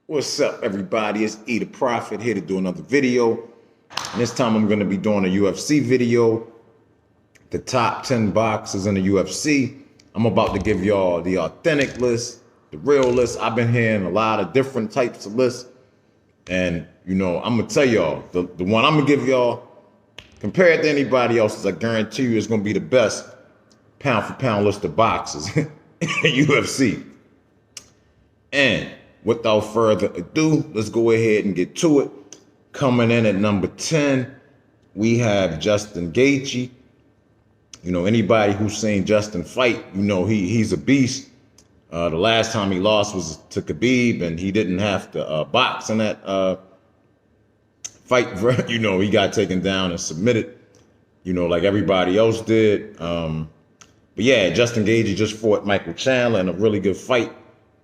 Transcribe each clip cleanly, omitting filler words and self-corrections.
What's up, everybody? It's E the Prophet here to do another video. And this time I'm going to be doing a UFC video, the top 10 boxers in the UFC. I'm about to give y'all the authentic list, the real list. I've been hearing a lot of different types of lists. And, I'm going to tell y'all, the one I'm going to give y'all, compared to anybody else's, I guarantee you it's going to be the best pound for pound list of boxers in the UFC. And without further ado, let's go ahead and get to it. Coming in at number 10, we have Justin Gaethje. Anybody who's seen Justin fight, he's a beast. The last time he lost was to Khabib, and he didn't have to box in that fight. He got taken down and submitted, like everybody else did. But yeah, Justin Gaethje just fought Michael Chandler in a really good fight.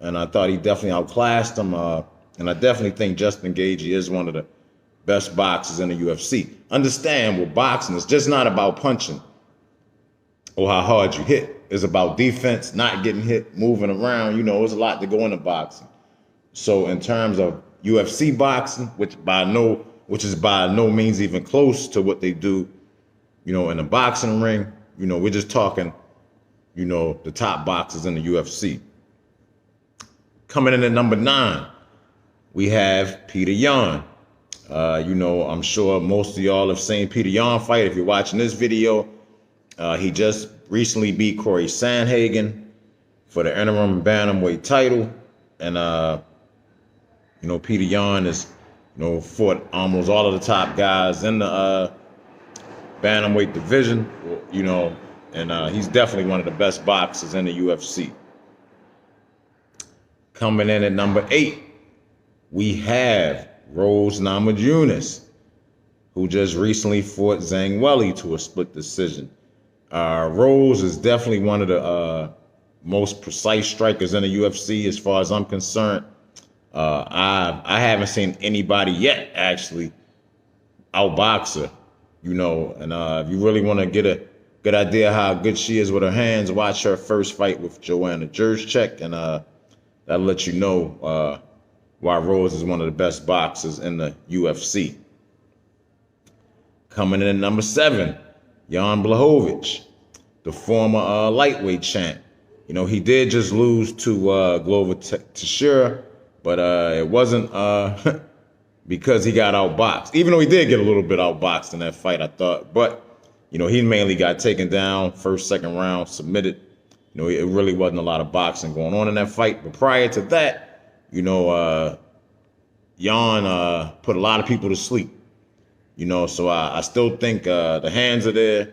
And I thought he definitely outclassed him. And I definitely think Justin Gaethje is one of the best boxers in the UFC. Understand, with boxing, it's just not about punching or how hard you hit. It's about defense, not getting hit, moving around. There's a lot to go into boxing. So in terms of UFC boxing, which is by no means even close to what they do, in the boxing ring, we're just talking, the top boxers in the UFC. Coming in at number 9, we have Peter Yan. I'm sure most of y'all have seen Peter Yan fight. If you're watching this video, he just recently beat Corey Sandhagen for the interim bantamweight title. And, Peter Yan has, fought almost all of the top guys in the bantamweight division, and he's definitely one of the best boxers in the UFC. Coming in at number 8, we have Rose Namajunas, who just recently fought Zhang Weili to a split decision. Rose is definitely one of the most precise strikers in the UFC as far as I'm concerned. I haven't seen anybody yet actually outbox her, and if you really want to get a good idea how good she is with her hands, watch her first fight with Joanna Jędrzejczyk, and that'll let you know why Rose is one of the best boxers in the UFC. Coming in at number 7, Johny Blachowicz, the former lightweight champ. He did just lose to Glover Teixeira, but it wasn't because he got outboxed. Even though he did get a little bit outboxed in that fight, I thought. But, he mainly got taken down, first, second round, submitted. It really wasn't a lot of boxing going on in that fight. But prior to that, Jan put a lot of people to sleep. So I still think the hands are there.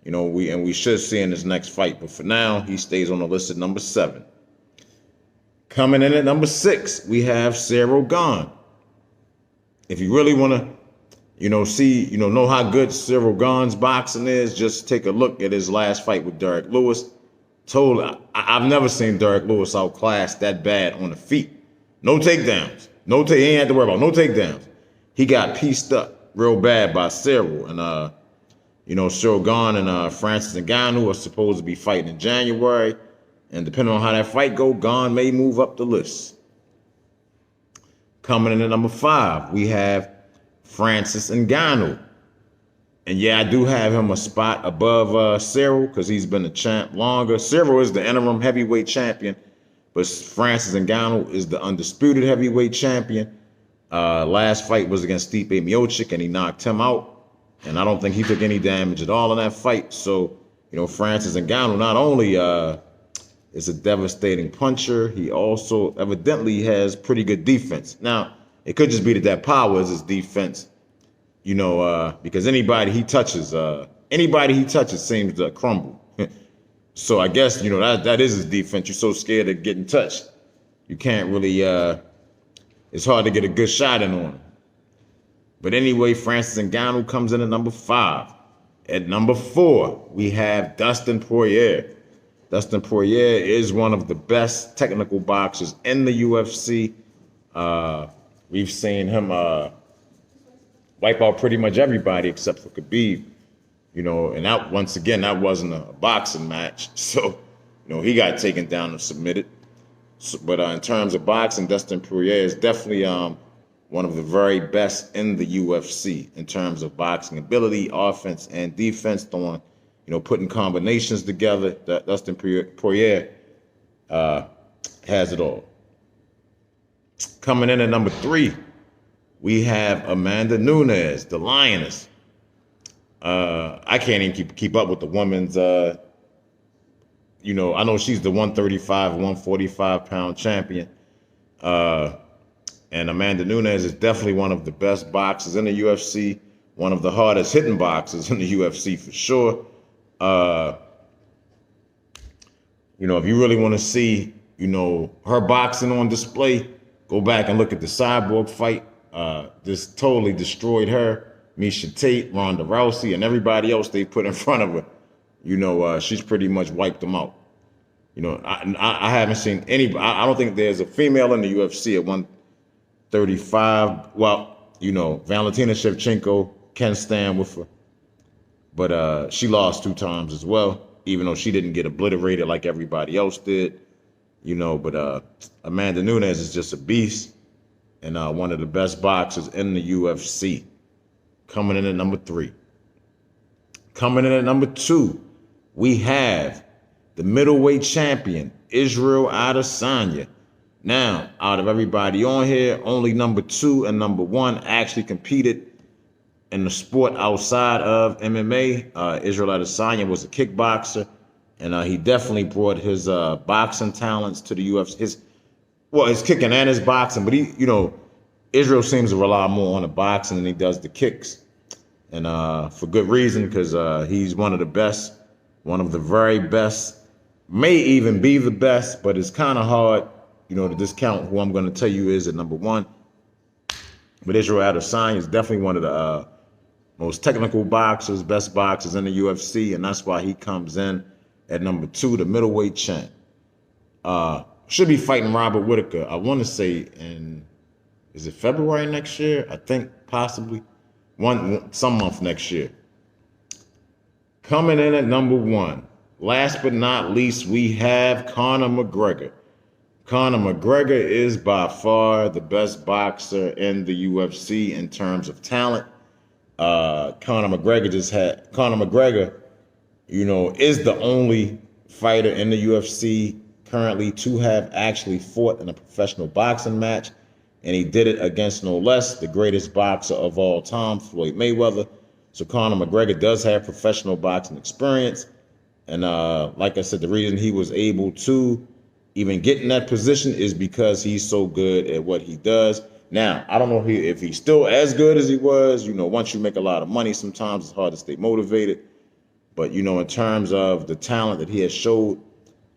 We should see in his next fight. But for now, he stays on the list at number 7. Coming in at number 6, we have Ciryl Gane. If you really want to, see, know how good Ciryl Gane's boxing is, just take a look at his last fight with Derek Lewis. I've never seen Derek Lewis outclassed that bad on the feet. No takedowns. He ain't had to worry about no takedowns. He got pieced up real bad by Ciryl. And, Ciryl Gane and Francis Ngannou are supposed to be fighting in January. And depending on how that fight go, Gane may move up the list. Coming in at number 5, we have Francis Ngannou. And yeah, I do have him a spot above Ciryl because he's been the champ longer. Ciryl is the interim heavyweight champion, but Francis Ngannou is the undisputed heavyweight champion. Last fight was against Stipe Miocic, and he knocked him out. And I don't think he took any damage at all in that fight. So, Francis Ngannou not only is a devastating puncher, he also evidently has pretty good defense. Now, it could just be that power is his defense. Because anybody he touches seems to crumble. So I guess, that is his defense. You're so scared of getting touched. You can't really, it's hard to get a good shot in on him. But anyway, Francis Ngannou comes in at number 5. At number 4, we have Dustin Poirier. Dustin Poirier is one of the best technical boxers in the UFC. We've seen him wipe out pretty much everybody except for Khabib, and that, once again, that wasn't a boxing match. So, he got taken down and submitted. But in terms of boxing, Dustin Poirier is definitely one of the very best in the UFC in terms of boxing ability, offense, and defense, throwing, putting combinations together. Dustin Poirier has it all. Coming in at number 3, we have Amanda Nunes, the Lioness. I can't even keep up with the women's, I know she's the 135, 145 pound champion. And Amanda Nunes is definitely one of the best boxers in the UFC, one of the hardest hitting boxers in the UFC for sure. If you really want to see, her boxing on display, go back and look at the Cyborg fight. Just totally destroyed her. Miesha Tate, Ronda Rousey, and everybody else they put in front of her. She's pretty much wiped them out. I haven't seen any. I don't think there's a female in the UFC at 135. Well, Valentina Shevchenko can stand with her, but she lost 2 times as well, even though she didn't get obliterated like everybody else did. But Amanda Nunes is just a beast and one of the best boxers in the UFC. Coming in at number 3. Coming in at number 2, we have the middleweight champion, Israel Adesanya. Now, out of everybody on here, only number 2 and number 1 actually competed in the sport outside of MMA. Israel Adesanya was a kickboxer, and he definitely brought his boxing talents to the UFC. His kicking and his boxing, but Israel seems to rely more on the boxing than he does the kicks. And for good reason, because he's one of the best, one of the very best, may even be the best, but it's kind of hard, to discount who I'm going to tell you is at number 1. But Israel Adesanya is definitely one of the most technical boxers, best boxers in the UFC, and that's why he comes in at number 2, the middleweight champ. Should be fighting Robert Whittaker, I want to say is it February next year? I think possibly some month next year. Coming in at number 1, last but not least, we have Conor McGregor. Conor McGregor is by far the best boxer in the UFC in terms of talent. Conor McGregor, is the only fighter in the UFC currently to have actually fought in a professional boxing match. And he did it against no less the greatest boxer of all time, Floyd Mayweather. So Conor McGregor does have professional boxing experience. And like I said, the reason he was able to even get in that position is because he's so good at what he does. Now, I don't know if he's still as good as he was. Once you make a lot of money, sometimes it's hard to stay motivated. But, in terms of the talent that he has showed,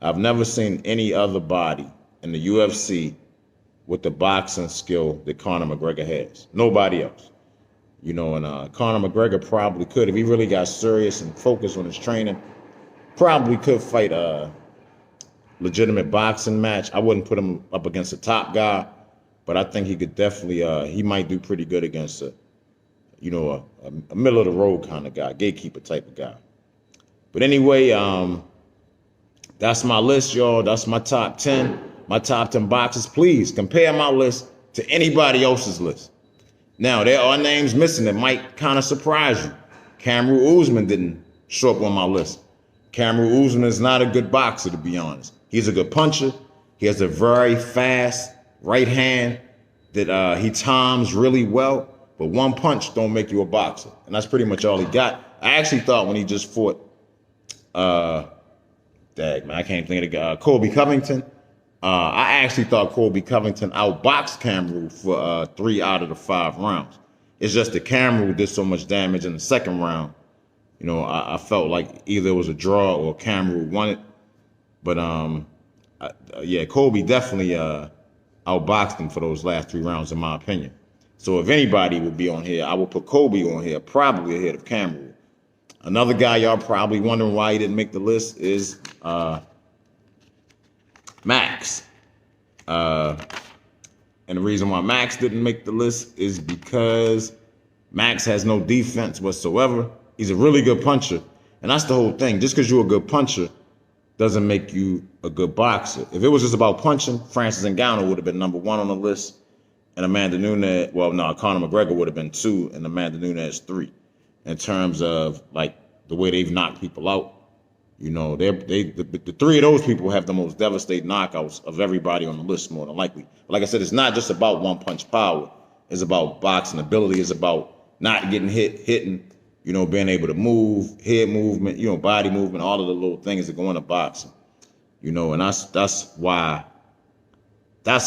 I've never seen any other body in the UFC with the boxing skill that Conor McGregor has. Nobody else. And Conor McGregor probably could, if he really got serious and focused on his training, probably could fight a legitimate boxing match. I wouldn't put him up against a top guy, but I think he could definitely, he might do pretty good against a middle of the road kind of guy, gatekeeper type of guy. But anyway, that's my list, y'all. That's my top 10. My top 10 boxers. Please compare my list to anybody else's list. Now, there are names missing that might kind of surprise you. Kamaru Usman didn't show up on my list. Kamaru Usman is not a good boxer, to be honest. He's a good puncher. He has a very fast right hand that he times really well. But one punch don't make you a boxer. And that's pretty much all he got. I actually thought when he just fought, I can't think of the guy, Colby Covington. I actually thought Colby Covington outboxed Kamaru for 3 out of the 5 rounds. It's just that Kamaru did so much damage in the second round. I felt like either it was a draw or Kamaru won it. But Colby definitely outboxed him for those last 3 rounds, in my opinion. So if anybody would be on here, I would put Colby on here, probably ahead of Kamaru. Another guy y'all probably wondering why he didn't make the list is Max. And the reason why Max didn't make the list is because Max has no defense whatsoever. He's a really good puncher. And that's the whole thing. Just because you're a good puncher doesn't make you a good boxer. If it was just about punching, Francis Ngannou would have been number 1 on the list, and Amanda Nunes, Conor McGregor would have been 2, and Amanda Nunes 3. In terms of like the way they've knocked people out, you know, the 3 of those people have the most devastating knockouts of everybody on the list, more than likely. But like I said, it's not just about one punch power. It's about boxing ability. It's about not getting hitting, you know, being able to move, head movement, you know, body movement, all of the little things that go into boxing, you know, and that's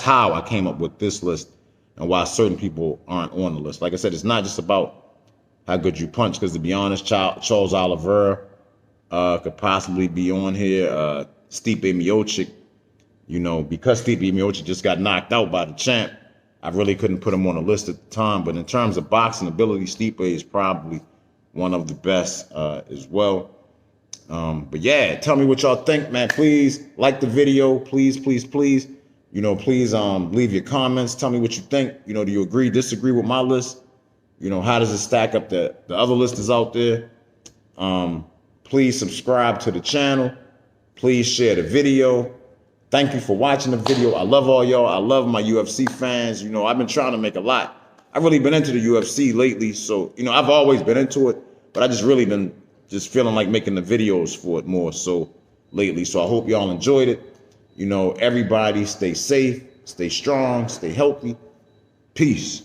how I came up with this list and why certain people aren't on the list. Like I said, it's not just about how good you punch, because to be honest, Charles Oliveira could possibly be on here. Stipe Miocic, you know, because Stipe Miocic just got knocked out by the champ, I really couldn't put him on the list at the time. But in terms of boxing ability, Stipe is probably one of the best as well. But yeah, tell me what y'all think, man. Please like the video. Please, please, please. You know, please leave your comments. Tell me what you think. You know, do you agree, disagree with my list? You know, how does it stack up to the other listers out there? Please subscribe to the channel. Please share the video. Thank you for watching the video. I love all y'all. I love my UFC fans. You know, I've been trying to make a lot. I've really been into the UFC lately. So, you know, I've always been into it, but I just really been just feeling like making the videos for it more so lately. So I hope y'all enjoyed it. You know, everybody stay safe, stay strong, stay healthy. Peace.